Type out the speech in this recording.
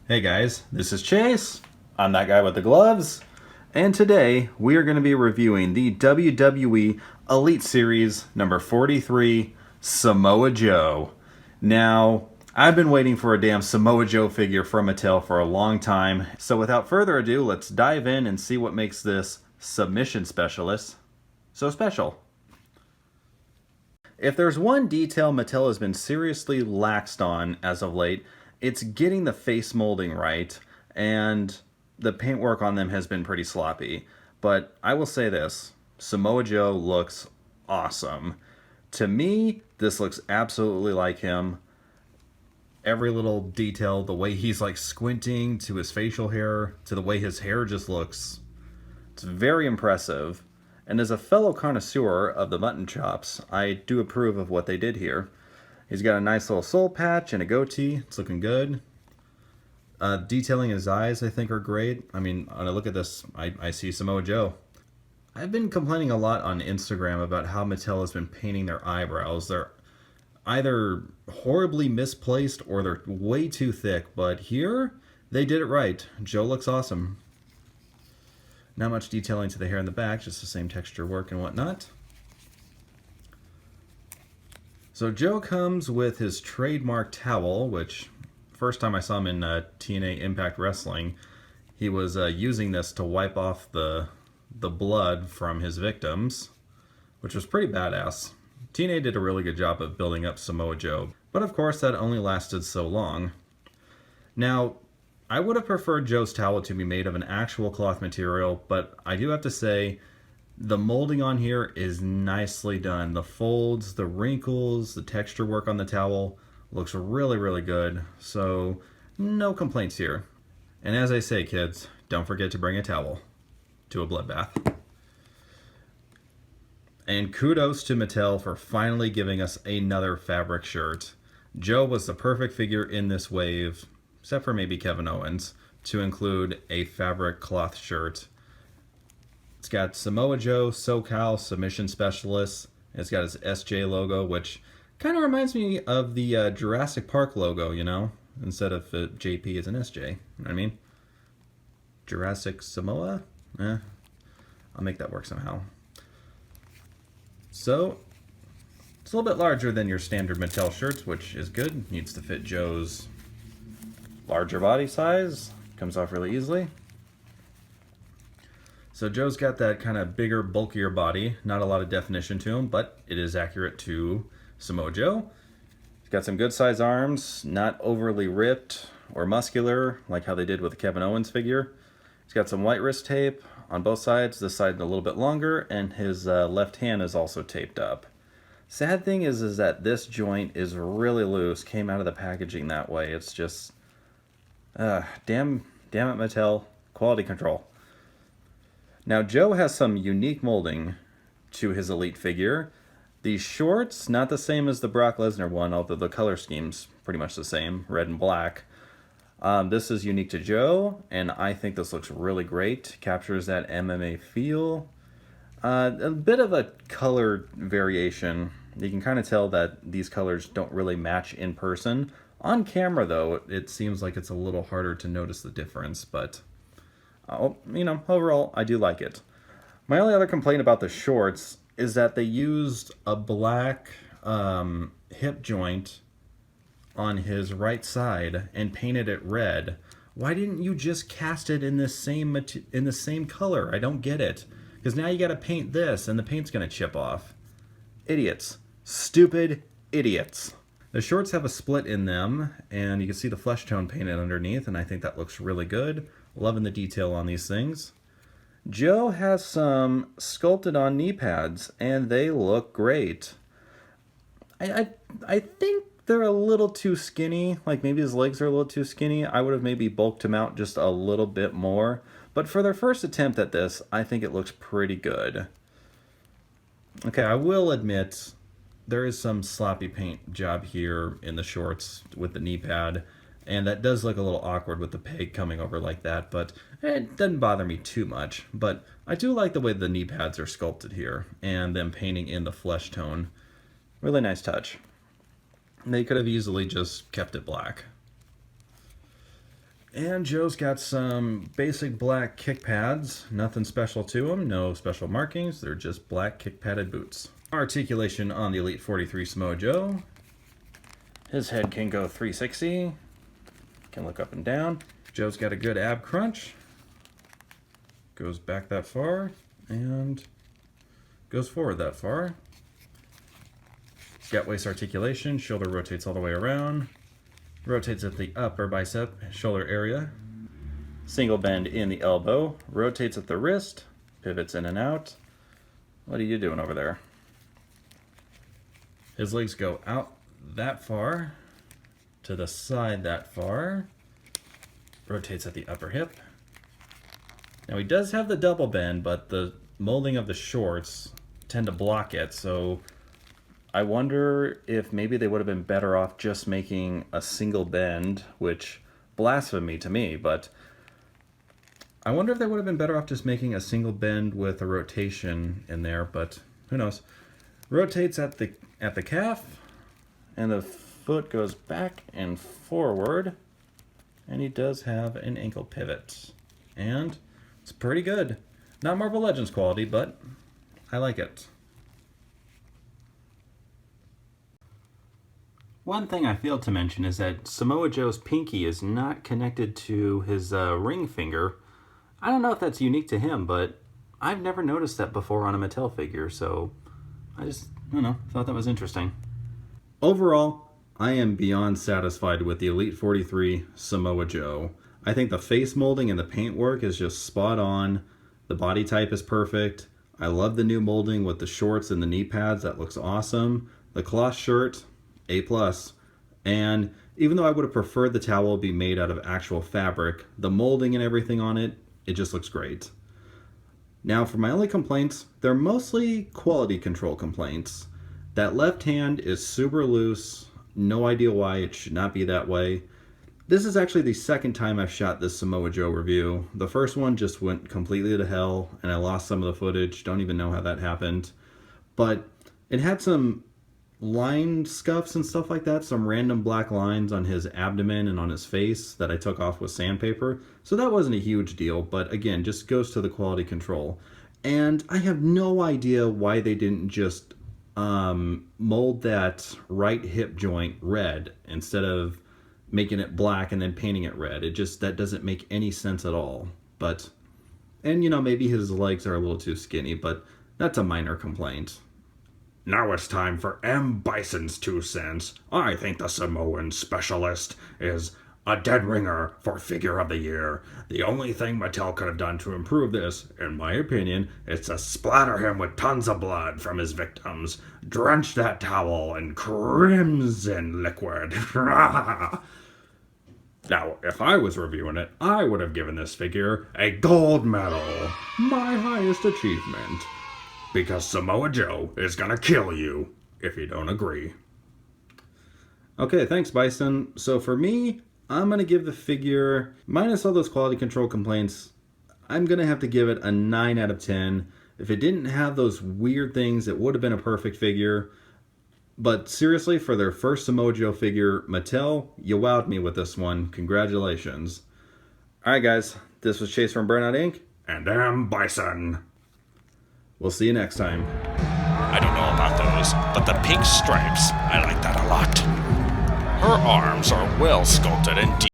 Hey guys, this is Chase. I'm that guy with the gloves. And today we are going to be reviewing the WWE Elite Series number 43, Samoa Joe. Now, I've been waiting for a damn Samoa Joe figure from Mattel for a long time. So without further ado, let's dive in and see what makes this submission specialist so special. If there's one detail Mattel has been seriously laxed on as of late, it's getting the face molding right, and the paintwork on them has been pretty sloppy. But I will say this, Samoa Joe looks awesome. To me, this looks absolutely like him. Every little detail, the way he's like squinting, to his facial hair, to the way his hair just looks, it's very impressive. And as a fellow connoisseur of the mutton chops, I do approve of what they did here. He's got a nice little soul patch and a goatee. It's looking good. Detailing his eyes, I think, are great. I mean, when I look at this, I see Samoa Joe. I've been complaining a lot on Instagram about how Mattel has been painting their eyebrows. They're either horribly misplaced or they're way too thick. But here, they did it right. Joe looks awesome. Not much detailing to the hair in the back, just the same texture work and whatnot. So Joe comes with his trademark towel, which first time I saw him in TNA Impact Wrestling, he was using this to wipe off the blood from his victims, which was pretty badass. TNA did a really good job of building up Samoa Joe, but of course that only lasted so long. Now, I would have preferred Joe's towel to be made of an actual cloth material, but I do have to say, the molding on here is nicely done. The folds, the wrinkles, the texture work on the towel looks really, really good. So, no complaints here. And as I say, kids, don't forget to bring a towel to a bloodbath. And kudos to Mattel for finally giving us another fabric shirt. Joe was the perfect figure in this wave, except for maybe Kevin Owens, to include a fabric cloth shirt. It's got Samoa Joe, SoCal, Submission Specialist. It's got his SJ logo, which kind of reminds me of the Jurassic Park logo, you know? Instead of JP as an SJ, you know what I mean? Jurassic Samoa? I'll make that work somehow. So, it's a little bit larger than your standard Mattel shirts, which is good. Needs to fit Joe's larger body size. Comes off really easily. So Joe's got that kind of bigger, bulkier body. Not a lot of definition to him, but it is accurate to Samoa Joe. He's got some good size arms, not overly ripped or muscular like how they did with the Kevin Owens figure. He's got some white wrist tape on both sides. This side a little bit longer, and his left hand is also taped up. Sad thing is that this joint is really loose. Came out of the packaging that way. It's just, damn it, Mattel, quality control. Now, Joe has some unique molding to his Elite figure. The shorts, not the same as the Brock Lesnar one, although the color scheme's pretty much the same, red and black. This is unique to Joe, and I think this looks really great. Captures that MMA feel. A bit of a color variation. You can kind of tell that these colors don't really match in person. On camera, though, it seems like it's a little harder to notice the difference, but you know, overall, I do like it. My only other complaint about the shorts is that they used a black hip joint on his right side and painted it red. Why didn't you just cast it in the same color? I don't get it. Because now you got to paint this, and the paint's going to chip off. Idiots. Stupid idiots. The shorts have a split in them, and you can see the flesh tone painted underneath, and I think that looks really good. Loving the detail on these things. Joe has some sculpted on knee pads, and they look great. I think they're a little too skinny. Like maybe his legs are a little too skinny. I would have maybe bulked him out just a little bit more. But for their first attempt at this, I think it looks pretty good. Okay, I will admit there is some sloppy paint job here in the shorts with the knee pad. And that does look a little awkward with the peg coming over like that, but it doesn't bother me too much. But I do like the way the knee pads are sculpted here, and them painting in the flesh tone. Really nice touch. They could have easily just kept it black. And Joe's got some basic black kick pads. Nothing special to them, no special markings. They're just black kick padded boots. Articulation on the Elite 43 Samoa Joe. His head can go 360. Can look up and down. Joe's got a good ab crunch. Goes back that far and goes forward that far. He's got waist articulation. Shoulder rotates all the way around. Rotates at the upper bicep shoulder area. Single bend in the elbow. Rotates at the wrist. Pivots in and out. What are you doing over there? His legs go out that far. To the side that far. Rotates at the upper hip. Now he does have the double bend, but the molding of the shorts tend to block it, so I wonder if maybe they would have been better off just making a single bend, which blasphemy to me, but I wonder if they would have been better off just making a single bend with a rotation in there, but who knows. Rotates at the calf, and the foot goes back and forward, and he does have an ankle pivot. And it's pretty good. Not Marvel Legends quality, but I like it. One thing I failed to mention is that Samoa Joe's pinky is not connected to his ring finger. I don't know if that's unique to him, but I've never noticed that before on a Mattel figure, so I don't know, thought that was interesting. Overall, I am beyond satisfied with the Elite 43 Samoa Joe. I think the face molding and the paintwork is just spot on. The body type is perfect. I love the new molding with the shorts and the knee pads. That looks awesome. The cloth shirt, A+. And even though I would have preferred the towel be made out of actual fabric, the molding and everything on it, it just looks great. Now for my only complaints, they're mostly quality control complaints. That left hand is super loose. No idea why it should not be that way. This is actually the second time I've shot this Samoa Joe review. The first one just went completely to hell, and I lost some of the footage. Don't even know how that happened. But it had some line scuffs and stuff like that, some random black lines on his abdomen and on his face that I took off with sandpaper. So that wasn't a huge deal, but again, just goes to the quality control. And I have no idea why they didn't just mold that right hip joint red instead of making it black and then painting it red. That doesn't make any sense at all. But, and you know, maybe his legs are a little too skinny, but that's a minor complaint. Now it's time for M. Bison's 2 cents. I think the Samoan specialist is a dead ringer for Figure of the Year. The only thing Mattel could have done to improve this, in my opinion, is to splatter him with tons of blood from his victims. Drench that towel in crimson liquid. Now, if I was reviewing it, I would have given this figure a gold medal. My highest achievement. Because Samoa Joe is gonna kill you if you don't agree. Okay, thanks Bison. So for me, I'm gonna give the figure, minus all those quality control complaints, I'm gonna have to give it a 9 out of 10. If it didn't have those weird things, it would have been a perfect figure. But seriously, for their first Samoa Joe figure, Mattel, you wowed me with this one. Congratulations. Alright guys, this was Chase from Burnout Inc. And M. Bison. We'll see you next time. I don't know about those, but the pink stripes, I like that a lot. Her arms are well sculpted and deep.